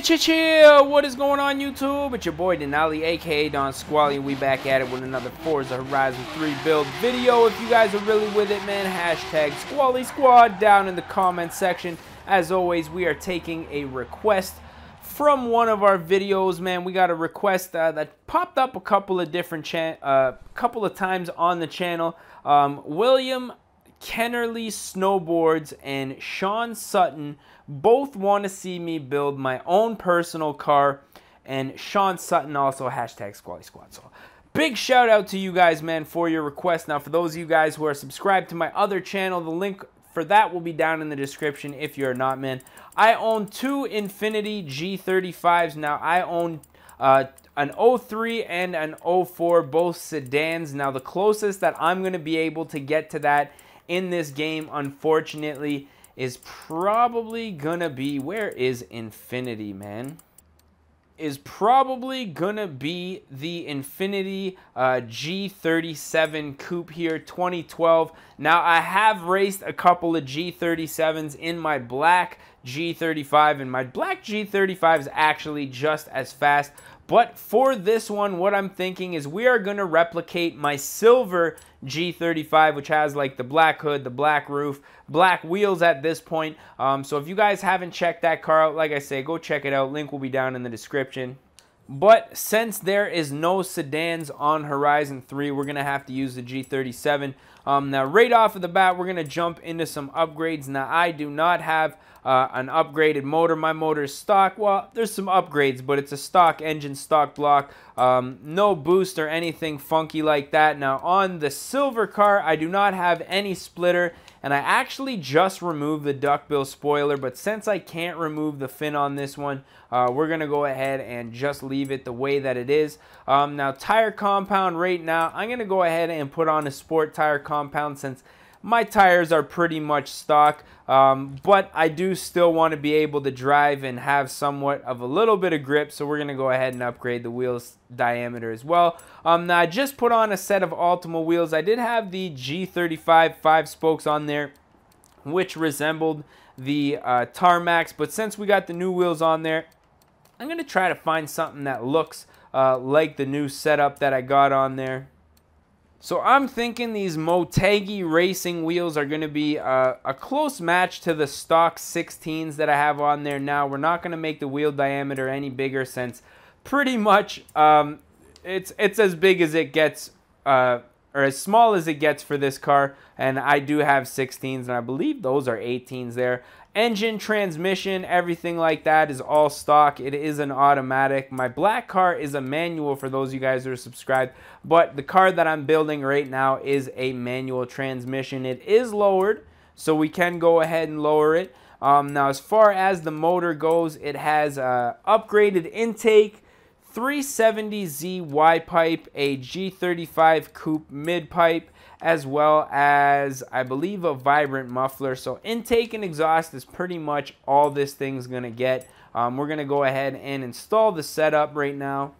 Chill, what is going on YouTube? It's your boy Denali, aka DONSQUALE, and we back at it with another Forza Horizon 3 build video. If you guys are really with it, man, hashtag Squally Squad down in the comment section. As always, we are taking a request from one of our videos, man. We got a request that popped up a couple of different times on the channel. William Kennerly Snowboards and Sean Sutton both want to see me build my own personal car, and Sean Sutton also hashtag Squally Squad. So big shout out to you guys, man, for your request. Now, for those of you guys who are subscribed to my other channel, the link for that will be down in the description if you're not, man. I own two Infiniti G37s. Now, I own an 03 and an 04, both sedans. Now, the closest that I'm going to be able to get to that in this game, unfortunately, is probably gonna be, where is Infiniti, man? Is probably gonna be the Infiniti G37 Coupe here, 2012. Now, I have raced a couple of G37s in my black G35, and my black G35 is actually just as fast. But for this one, what I'm thinking is we are going to replicate my silver G35, which has like the black hood, the black roof, black wheels at this point. So if you guys haven't checked that car out, like I say, go check it out. Link will be down in the description. But since there is no sedans on Horizon 3, we're going to have to use the G37. Now, right off of the bat, we're going to jump into some upgrades. Now, I do not have an upgraded motor. My motor is stock. Well, there's some upgrades, but it's a stock engine, stock block. No boost or anything funky like that. Now, on the silver car, I do not have any splitter, and I actually just removed the duckbill spoiler, but since I can't remove the fin on this one, we're going to go ahead and just leave it the way that it is. Now, tire compound right now, I'm going to go ahead and put on a sport tire compound since my tires are pretty much stock, but I do still want to be able to drive and have somewhat of a little bit of grip, so we're going to go ahead and upgrade the wheels diameter as well. Now, I just put on a set of Ultima wheels. I did have the G35 5 spokes on there, which resembled the Tarmacs, but since we got the new wheels on there, I'm going to try to find something that looks like the new setup that I got on there. So I'm thinking these Motegi Racing wheels are going to be a close match to the stock 16s that I have on there now. We're not going to make the wheel diameter any bigger since pretty much it's as big as it gets, or as small as it gets for this car. And I do have 16s, and I believe those are 18s there. Engine, transmission, everything like that is all stock. It is an automatic. My black car is a manual for those of you guys who are subscribed, but the car that I'm building right now is a manual transmission. It is lowered, so we can go ahead and lower it. Now, as far as the motor goes, it has upgraded intake, 370Z Y pipe, a G35 coupe mid pipe, as well as, I believe, a vibrant muffler. So intake and exhaust is pretty much all this thing's going to get. We're going to go ahead and install the setup right now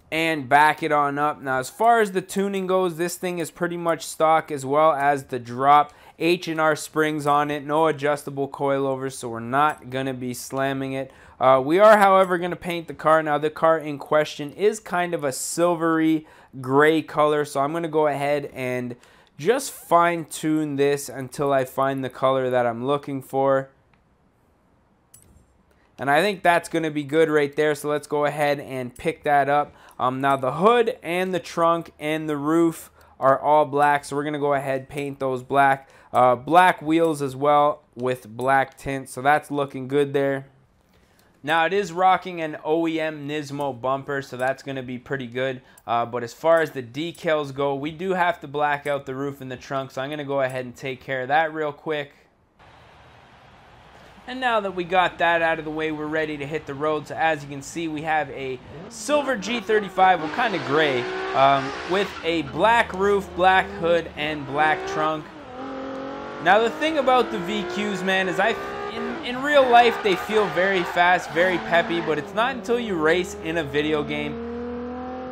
and back it on up. Now, as far as the tuning goes, this thing is pretty much stock, as well as the drop H&R springs on it. No adjustable coilovers, so we're not going to be slamming it. We are, however, going to paint the car. Now, the car in question is kind of a silvery gray color, so I'm going to go ahead and just fine-tune this until I find the color that I'm looking for. And I think that's going to be good right there, so let's go ahead and pick that up. Now, the hood and the trunk and the roof are all black, so we're going to go ahead and paint those black. Black wheels as well with black tint, so that's looking good there. Now, it is rocking an OEM Nismo bumper, so that's going to be pretty good. But as far as the decals go, we do have to black out the roof and the trunk, so I'm going to go ahead and take care of that real quick. And now that we got that out of the way, we're ready to hit the road. So as you can see, we have a silver G35, well, kind of gray, with a black roof, black hood, and black trunk. Now, the thing about the VQs, man, is in real life, they feel very fast, very peppy, but it's not until you race in a video game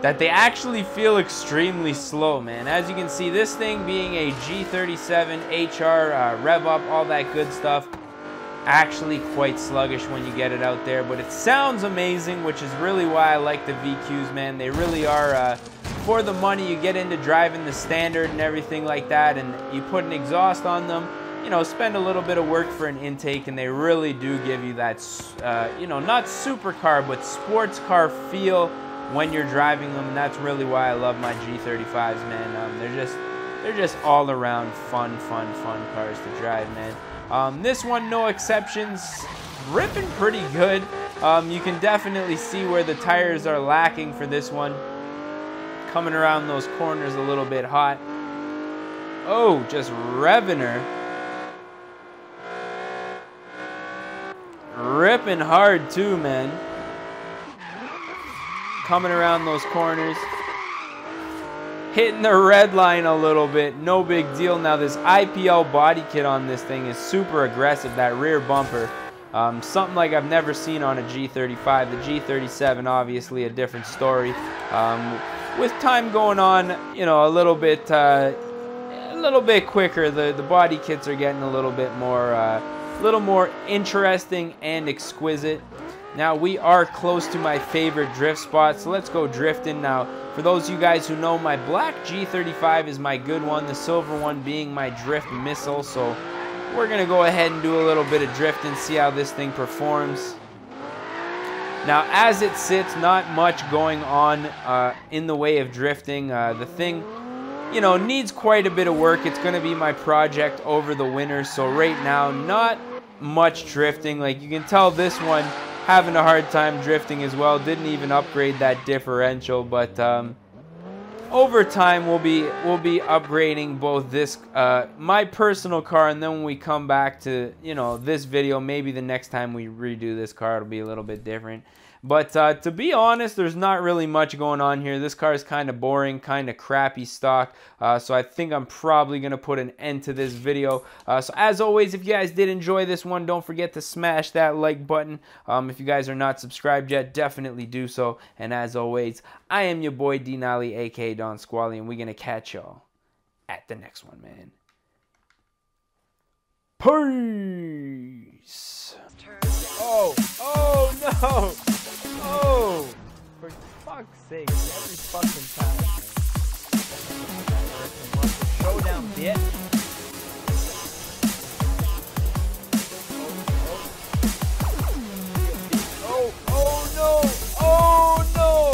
that they actually feel extremely slow, man. As you can see, this thing being a G37 HR, rev up, all that good stuff, actually quite sluggish when you get it out there, but it sounds amazing, which is really why I like the VQs, man. They really are, for the money. You get into driving the standard and everything like that, and you put an exhaust on them, you know, spend a little bit of work for an intake, and they really do give you that, you know, not supercar, but sports car feel when you're driving them, and that's really why I love my G35s, man. They're just all around fun cars to drive, man. This one, no exceptions, ripping pretty good. You can definitely see where the tires are lacking for this one. Coming around those corners a little bit hot. Oh, just revving her. Ripping hard too, man. Coming around those corners. Hitting the red line a little bit, no big deal. Now this IPL body kit on this thing is super aggressive, that rear bumper. Something like I've never seen on a G35. The G37, obviously a different story. With time going on, you know, a little bit quicker, the body kits are getting a little more interesting and exquisite. Now we are close to my favorite drift spot, so let's go drifting. Now, for those of you guys who know, my black G35 is my good one, the silver one being my drift missile. So we're gonna go ahead and do a little bit of drifting, see how this thing performs. Now, as it sits, not much going on in the way of drifting. The thing, you know, needs quite a bit of work. It's gonna be my project over the winter, so right now, not much drifting. Like you can tell, this one having a hard time drifting as well. Didn't even upgrade that differential, but over time we'll be upgrading both this my personal car, and then when we come back to, you know, this video, maybe the next time we redo this car it'll be a little bit different. But to be honest, there's not really much going on here. This car is kind of boring, kind of crappy stock. So I think I'm probably going to put an end to this video. So as always, if you guys did enjoy this one, don't forget to smash that like button. If you guys are not subscribed yet, definitely do so. And as always, I am your boy D-Nolly, aka DONSQUALE, and we're going to catch y'all at the next one, man. Peace. Oh no. Oh, for fuck's sake, every fucking time. Showdown, bitch. Oh no. Oh no.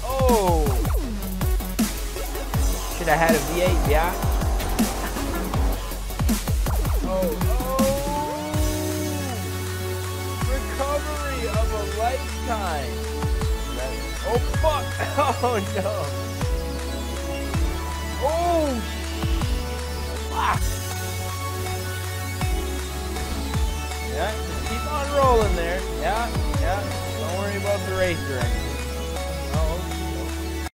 Oh. Should have had a V8, yeah. Recovery of a lifetime. Oh fuck! Oh no! Oh fuck! Yeah, just keep on rolling there. Yeah. Don't worry about the race or anything.